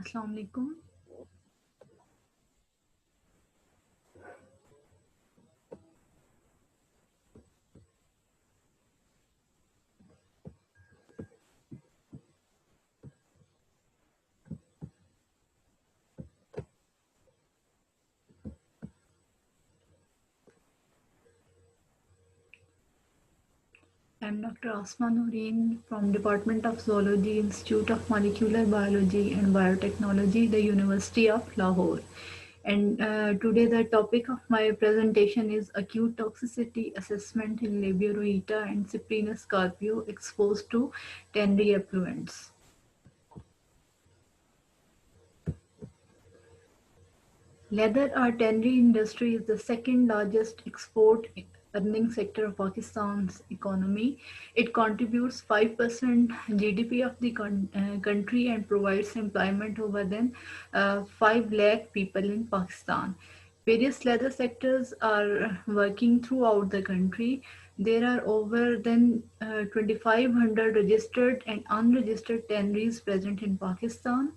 Assalamu alaikum. I'm Dr. Asma Noreen from Department of Zoology, Institute of Molecular Biology and Biotechnology, the University of Lahore. And today the topic of my presentation is acute toxicity assessment in Labiorrhea and Cyprinus scarpio exposed to tannery effluents. Leather or tannery industry is the second largest export earning sector of Pakistan's economy. It contributes 5% GDP of the country and provides employment over than 5 lakh people in Pakistan. Various leather sectors are working throughout the country. There are over than 2,500 registered and unregistered tanneries present in Pakistan.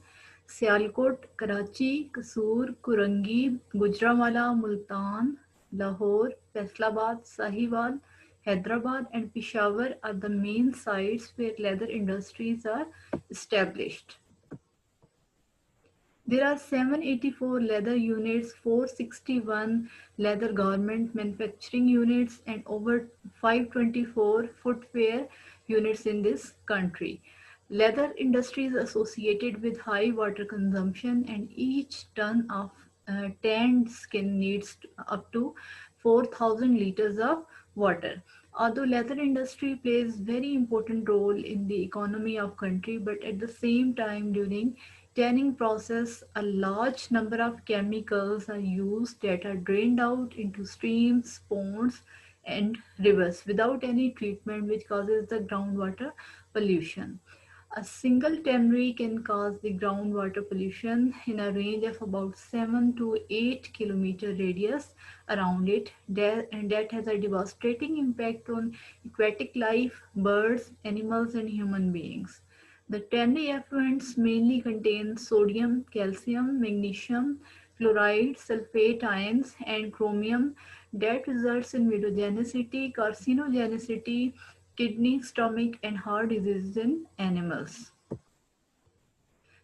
Sialkot, Karachi, कसूर, Korangi, Gujranwala, Multan, Lahore, Faisalabad, Sahiwal, Hyderabad and Peshawar are the main sites where leather industries are established. There are 784 leather units, 461 leather garment manufacturing units and over 524 footwear units in this country. Leather industry is associated with high water consumption and each ton of tanned skin needs up to 4,000 liters of water. Although leather industry plays very important role in the economy of country, but at the same time during tanning process, a large number of chemicals are used that are drained out into streams, ponds, and rivers without any treatment, which causes the groundwater pollution. A single tannery can cause the groundwater pollution in a range of about 7 to 8 kilometer radius around it, and that has a devastating impact on aquatic life, birds, animals, and human beings. The tannery effluents mainly contain sodium, calcium, magnesium, fluoride, sulfate ions, and chromium that results in mutagenicity, carcinogenicity, kidney, stomach, and heart diseases in animals.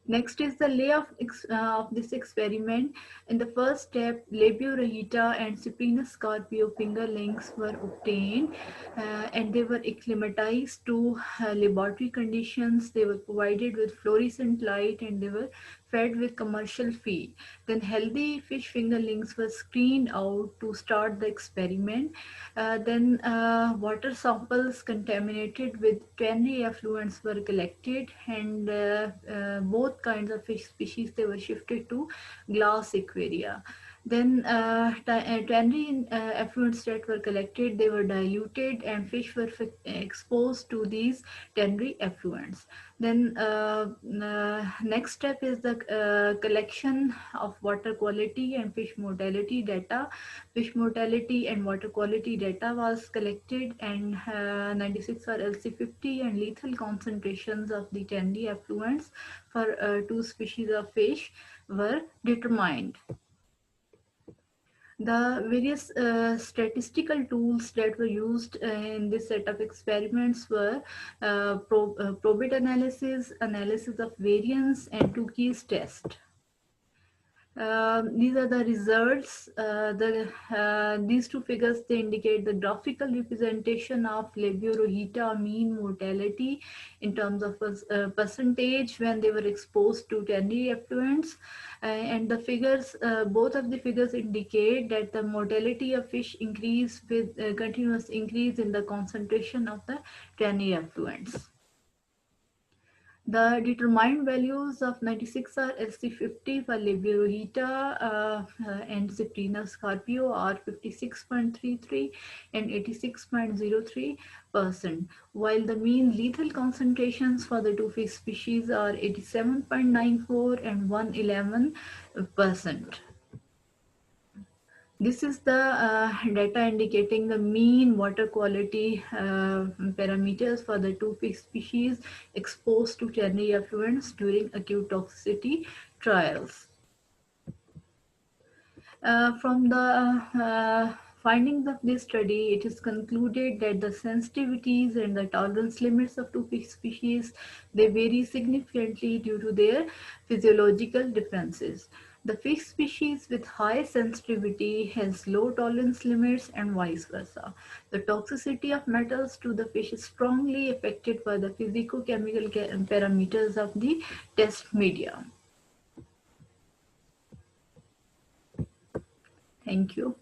Next is the layout of this experiment. In the first step, Labiorrhea and Cyprinus scarpio fingerlings were obtained and they were acclimatized to laboratory conditions. They were provided with fluorescent light and they were fed with commercial feed. Then healthy fish fingerlings were screened out to start the experiment. Then water samples contaminated with tannery effluents were collected and both kinds of fish species they were shifted to glass aquaria. Then tannery effluents that were collected they were diluted and fish were exposed to these tannery effluents. Then next step is the collection of water quality and fish mortality data. Fish mortality and water quality data was collected and 96 are LC50 and lethal concentrations of the tannery effluents for two species of fish were determined. The various statistical tools that were used in this set of experiments were probit analysis, analysis of variance, and Tukey's test. These are the results. These two figures they indicate the graphical representation of Labiorrhea mean mortality in terms of percentage when they were exposed to tannery effluents, and the figures, both of the figures indicate that the mortality of fish increase with continuous increase in the concentration of the tannery effluents. The determined values of 96 are SC50 for Labiorrhea and Cyprinus scarpio are 56.33 and 86.03%, while the mean lethal concentrations for the two fish species are 87.94 and 111%. This is the data indicating the mean water quality parameters for the two fish species exposed to tannery effluents during acute toxicity trials. From the findings of this study, it is concluded that the sensitivities and the tolerance limits of two fish species, they vary significantly due to their physiological differences. The fish species with high sensitivity has low tolerance limits and vice versa. The toxicity of metals to the fish is strongly affected by the physicochemical parameters of the test media. Thank you.